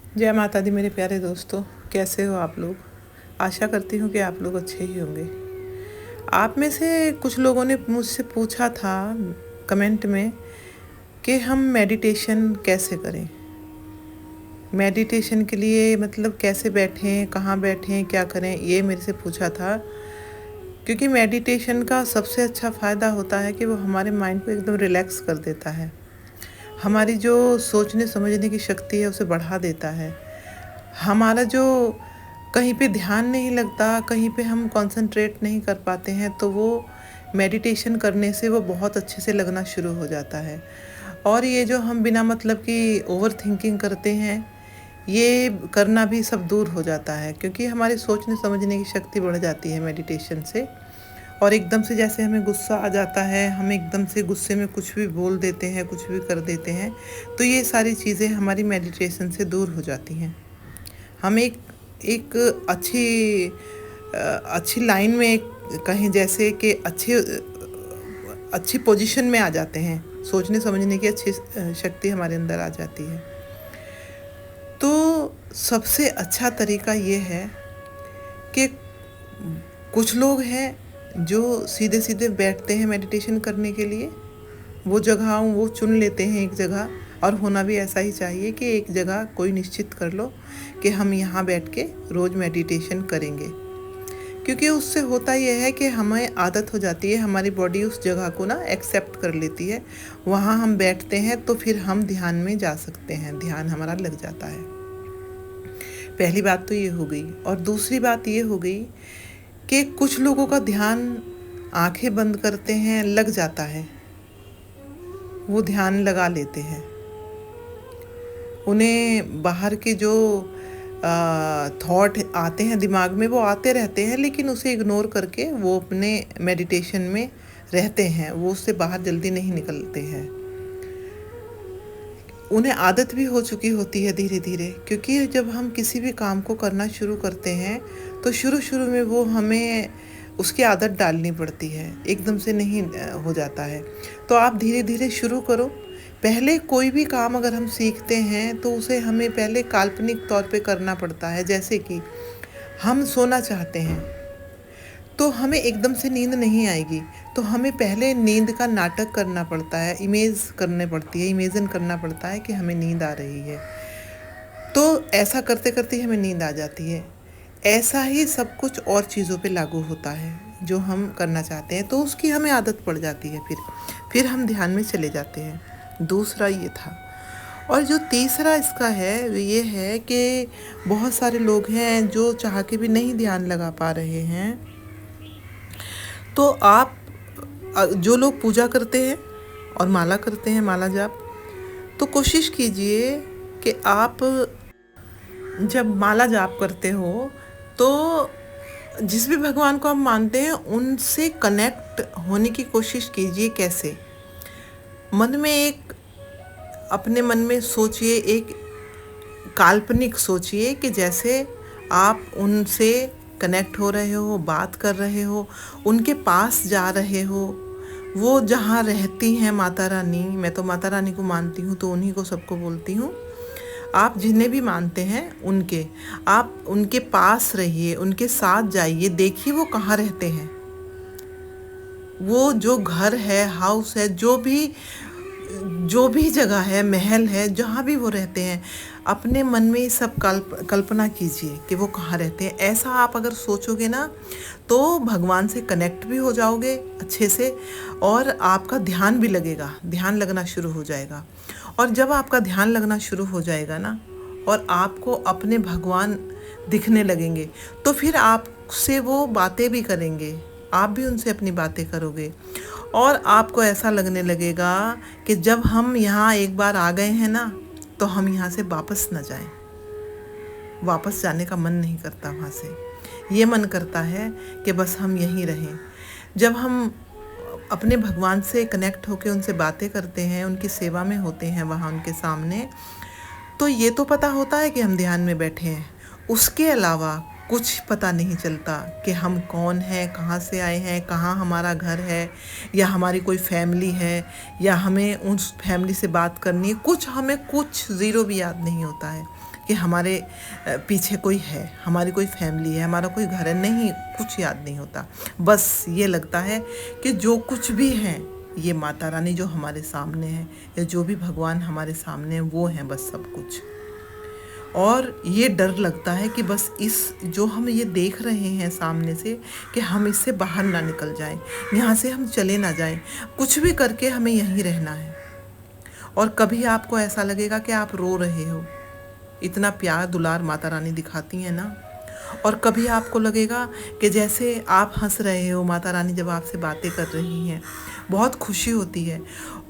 जय माता दी मेरे प्यारे दोस्तों, कैसे हो आप लोग। आशा करती हूँ कि आप लोग अच्छे ही होंगे। आप में से कुछ लोगों ने मुझसे पूछा था कमेंट में कि हम मेडिटेशन कैसे करें। मेडिटेशन के लिए मतलब कैसे बैठें, कहाँ बैठें, क्या करें, ये मेरे से पूछा था। क्योंकि मेडिटेशन का सबसे अच्छा फ़ायदा होता है कि वो हमारे माइंड को एकदम रिलैक्स कर देता है। हमारी जो सोचने समझने की शक्ति है उसे बढ़ा देता है। हमारा जो कहीं पे ध्यान नहीं लगता, कहीं पे हम कंसंट्रेट नहीं कर पाते हैं, तो वो मेडिटेशन करने से वो बहुत अच्छे से लगना शुरू हो जाता है। और ये जो हम बिना मतलब की ओवर थिंकिंग करते हैं, ये करना भी सब दूर हो जाता है, क्योंकि हमारे सोचने समझने की शक्ति बढ़ जाती है मेडिटेशन से। और एकदम से जैसे हमें गुस्सा आ जाता है, हम एकदम से गुस्से में कुछ भी बोल देते हैं, कुछ भी कर देते हैं, तो ये सारी चीज़ें हमारी मेडिटेशन से दूर हो जाती हैं। हम एक एक अच्छी लाइन में कहें, जैसे कि अच्छी पोजीशन में आ जाते हैं, सोचने समझने की अच्छी शक्ति हमारे अंदर आ जाती है। तो सबसे अच्छा तरीका ये है कि कुछ लोग हैं जो सीधे सीधे बैठते हैं मेडिटेशन करने के लिए। वो जगह वो चुन लेते हैं एक जगह, और होना भी ऐसा ही चाहिए कि एक जगह कोई निश्चित कर लो कि हम यहाँ बैठ के रोज़ मेडिटेशन करेंगे। क्योंकि उससे होता यह है कि हमें आदत हो जाती है, हमारी बॉडी उस जगह को ना एक्सेप्ट कर लेती है। वहाँ हम बैठते हैं तो फिर हम ध्यान में जा सकते हैं, ध्यान हमारा लग जाता है। पहली बात तो ये हो गई। और दूसरी बात ये हो गई कि कुछ लोगों का ध्यान आंखें बंद करते हैं लग जाता है, वो ध्यान लगा लेते हैं। उन्हें बाहर के जो थॉट आते हैं दिमाग में, वो आते रहते हैं, लेकिन उसे इग्नोर करके वो अपने मेडिटेशन में रहते हैं, वो उससे बाहर जल्दी नहीं निकलते हैं। उन्हें आदत भी हो चुकी होती है धीरे धीरे, क्योंकि जब हम किसी भी काम को करना शुरू करते हैं तो शुरू शुरू में वो हमें उसकी आदत डालनी पड़ती है, एकदम से नहीं हो जाता है। तो आप धीरे धीरे शुरू करो। पहले कोई भी काम अगर हम सीखते हैं तो उसे हमें पहले काल्पनिक तौर पे करना पड़ता है। जैसे कि हम सोना चाहते हैं तो हमें एकदम से नींद नहीं आएगी, तो हमें पहले नींद का नाटक करना पड़ता है, इमेज करनी पड़ती है, इमेजिन करना पड़ता है कि हमें नींद आ रही है। तो ऐसा करते करते हमें नींद आ जाती है। ऐसा ही सब कुछ और चीज़ों पे लागू होता है जो हम करना चाहते हैं, तो उसकी हमें आदत पड़ जाती है, फिर हम ध्यान में चले जाते हैं। दूसरा ये था। और जो तीसरा इसका है वो ये है कि बहुत सारे लोग हैं जो चाह के भी नहीं ध्यान लगा पा रहे हैं। तो आप जो लोग पूजा करते हैं और माला करते हैं, माला जाप, तो कोशिश कीजिए कि आप जब माला जाप करते हो तो जिस भी भगवान को आप मानते हैं उनसे कनेक्ट होने की कोशिश कीजिए। कैसे? मन में एक अपने मन में सोचिए, एक काल्पनिक सोचिए कि जैसे आप उनसे कनेक्ट हो रहे हो, बात कर रहे हो, उनके पास जा रहे हो। वो जहाँ रहती हैं माता रानी, मैं तो माता रानी को मानती हूँ तो उन्हीं को सबको बोलती हूँ। आप जिन्हें भी मानते हैं आप उनके पास रहिए, उनके साथ जाइए, देखिए वो कहाँ रहते हैं। वो जो घर है, हाउस है, जो भी जगह है, महल है, जहाँ भी वो रहते हैं, अपने मन में ये सब कल्पना कीजिए कि वो कहाँ रहते हैं। ऐसा आप अगर सोचोगे ना तो भगवान से कनेक्ट भी हो जाओगे अच्छे से, और आपका ध्यान भी लगेगा, ध्यान लगना शुरू हो जाएगा। और जब आपका ध्यान लगना शुरू हो जाएगा ना, और आपको अपने भगवान दिखने लगेंगे, तो फिर आपसे वो बातें भी करेंगे, आप भी उनसे अपनी बातें करोगे। और आपको ऐसा लगने लगेगा कि जब हम यहाँ एक बार आ गए हैं ना, तो हम यहाँ से वापस न जाएं। वापस जाने का मन नहीं करता वहाँ से, ये मन करता है कि बस हम यहीं रहें। जब हम अपने भगवान से कनेक्ट होकर उनसे बातें करते हैं, उनकी सेवा में होते हैं वहाँ उनके सामने, तो ये तो पता होता है कि हम ध्यान में बैठे हैं। उसके अलावा कुछ पता नहीं चलता कि हम कौन हैं, कहाँ से आए हैं, कहाँ हमारा घर है, या हमारी कोई फैमिली है, या हमें उस फैमिली से बात करनी है। हमें कुछ ज़ीरो भी याद नहीं होता है कि हमारे पीछे कोई है, हमारी कोई फैमिली है, हमारा कोई घर है। नहीं, कुछ याद नहीं होता। बस ये लगता है कि जो कुछ भी है, ये माता रानी जो हमारे सामने है, या जो भी भगवान हमारे सामने है, वो हैं बस सब कुछ। और ये डर लगता है कि बस इस जो हम ये देख रहे हैं सामने से, कि हम इससे बाहर ना निकल जाएं, यहाँ से हम चले ना जाएं, कुछ भी करके हमें यहीं रहना है। और कभी आपको ऐसा लगेगा कि आप रो रहे हो, इतना प्यार दुलार माता रानी दिखाती हैं ना। और कभी आपको लगेगा कि जैसे आप हंस रहे हो, माता रानी जब आपसे बातें कर रही हैं, बहुत खुशी होती है।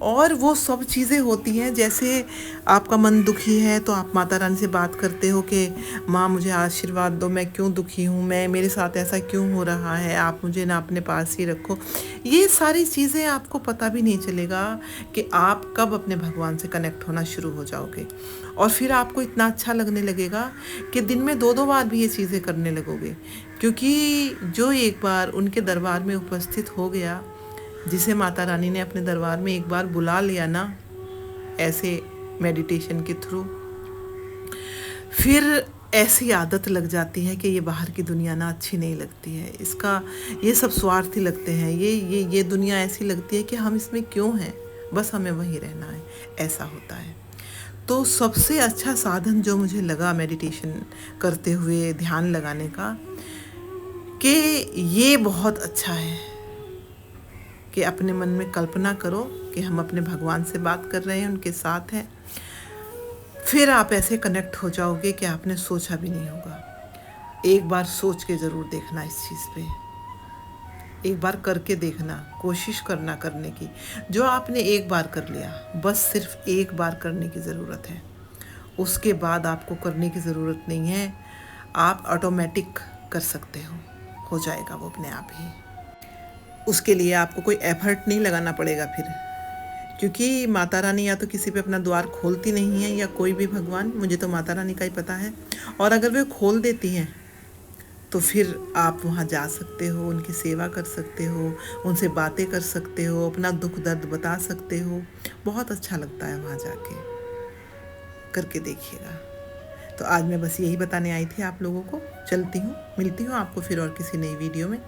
और वो सब चीज़ें होती हैं, जैसे आपका मन दुखी है तो आप माता रानी से बात करते हो कि माँ मुझे आशीर्वाद दो, मैं क्यों दुखी हूँ, मेरे साथ ऐसा क्यों हो रहा है, आप मुझे ना अपने पास ही रखो। ये सारी चीज़ें आपको पता भी नहीं चलेगा कि आप कब अपने भगवान से कनेक्ट होना शुरू हो जाओगे। और फिर आपको इतना अच्छा लगने लगेगा कि दिन में 2-2 बार भी ये चीज़ें करने लगोगे। क्योंकि जो एक बार उनके दरबार में उपस्थित हो गया, जिसे माता रानी ने अपने दरबार में एक बार बुला लिया ना, ऐसे मेडिटेशन के थ्रू, फिर ऐसी आदत लग जाती है कि ये बाहर की दुनिया ना अच्छी नहीं लगती है। इसका ये सब स्वार्थी लगते हैं, ये दुनिया ऐसी लगती है कि हम इसमें क्यों हैं, बस हमें वहीं रहना है, ऐसा होता है। तो सबसे अच्छा साधन जो मुझे लगा मेडिटेशन करते हुए ध्यान लगाने का, कि ये बहुत अच्छा है कि अपने मन में कल्पना करो कि हम अपने भगवान से बात कर रहे हैं, उनके साथ हैं। फिर आप ऐसे कनेक्ट हो जाओगे कि आपने सोचा भी नहीं होगा। एक बार सोच के ज़रूर देखना इस चीज़ पे, एक बार करके देखना, कोशिश करना करने की। जो आपने एक बार कर लिया, बस सिर्फ एक बार करने की ज़रूरत है, उसके बाद आपको करने की ज़रूरत नहीं है। आप ऑटोमेटिक कर सकते हो जाएगा वो अपने आप ही। उसके लिए आपको कोई एफर्ट नहीं लगाना पड़ेगा फिर, क्योंकि माता रानी या तो किसी पे अपना द्वार खोलती नहीं है, या कोई भी भगवान, मुझे तो माता रानी का ही पता है। और अगर वे खोल देती हैं तो फिर आप वहाँ जा सकते हो, उनकी सेवा कर सकते हो, उनसे बातें कर सकते हो, अपना दुख दर्द बता सकते हो। बहुत अच्छा लगता है वहाँ जाके, करके देखिएगा। तो आज मैं बस यही बताने आई थी आप लोगों को। चलती हूँ, मिलती हूँ आपको फिर और किसी नई वीडियो में।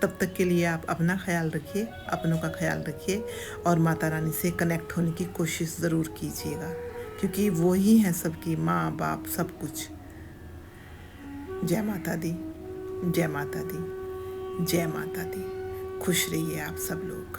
तब तक के लिए आप अपना ख्याल रखिए, अपनों का ख्याल रखिए, और माता रानी से कनेक्ट होने की कोशिश ज़रूर कीजिएगा, क्योंकि वो ही हैं सबकी माँ बाप सब कुछ। जय माता दी, जय माता दी, जय माता दी। खुश रहिए आप सब लोग।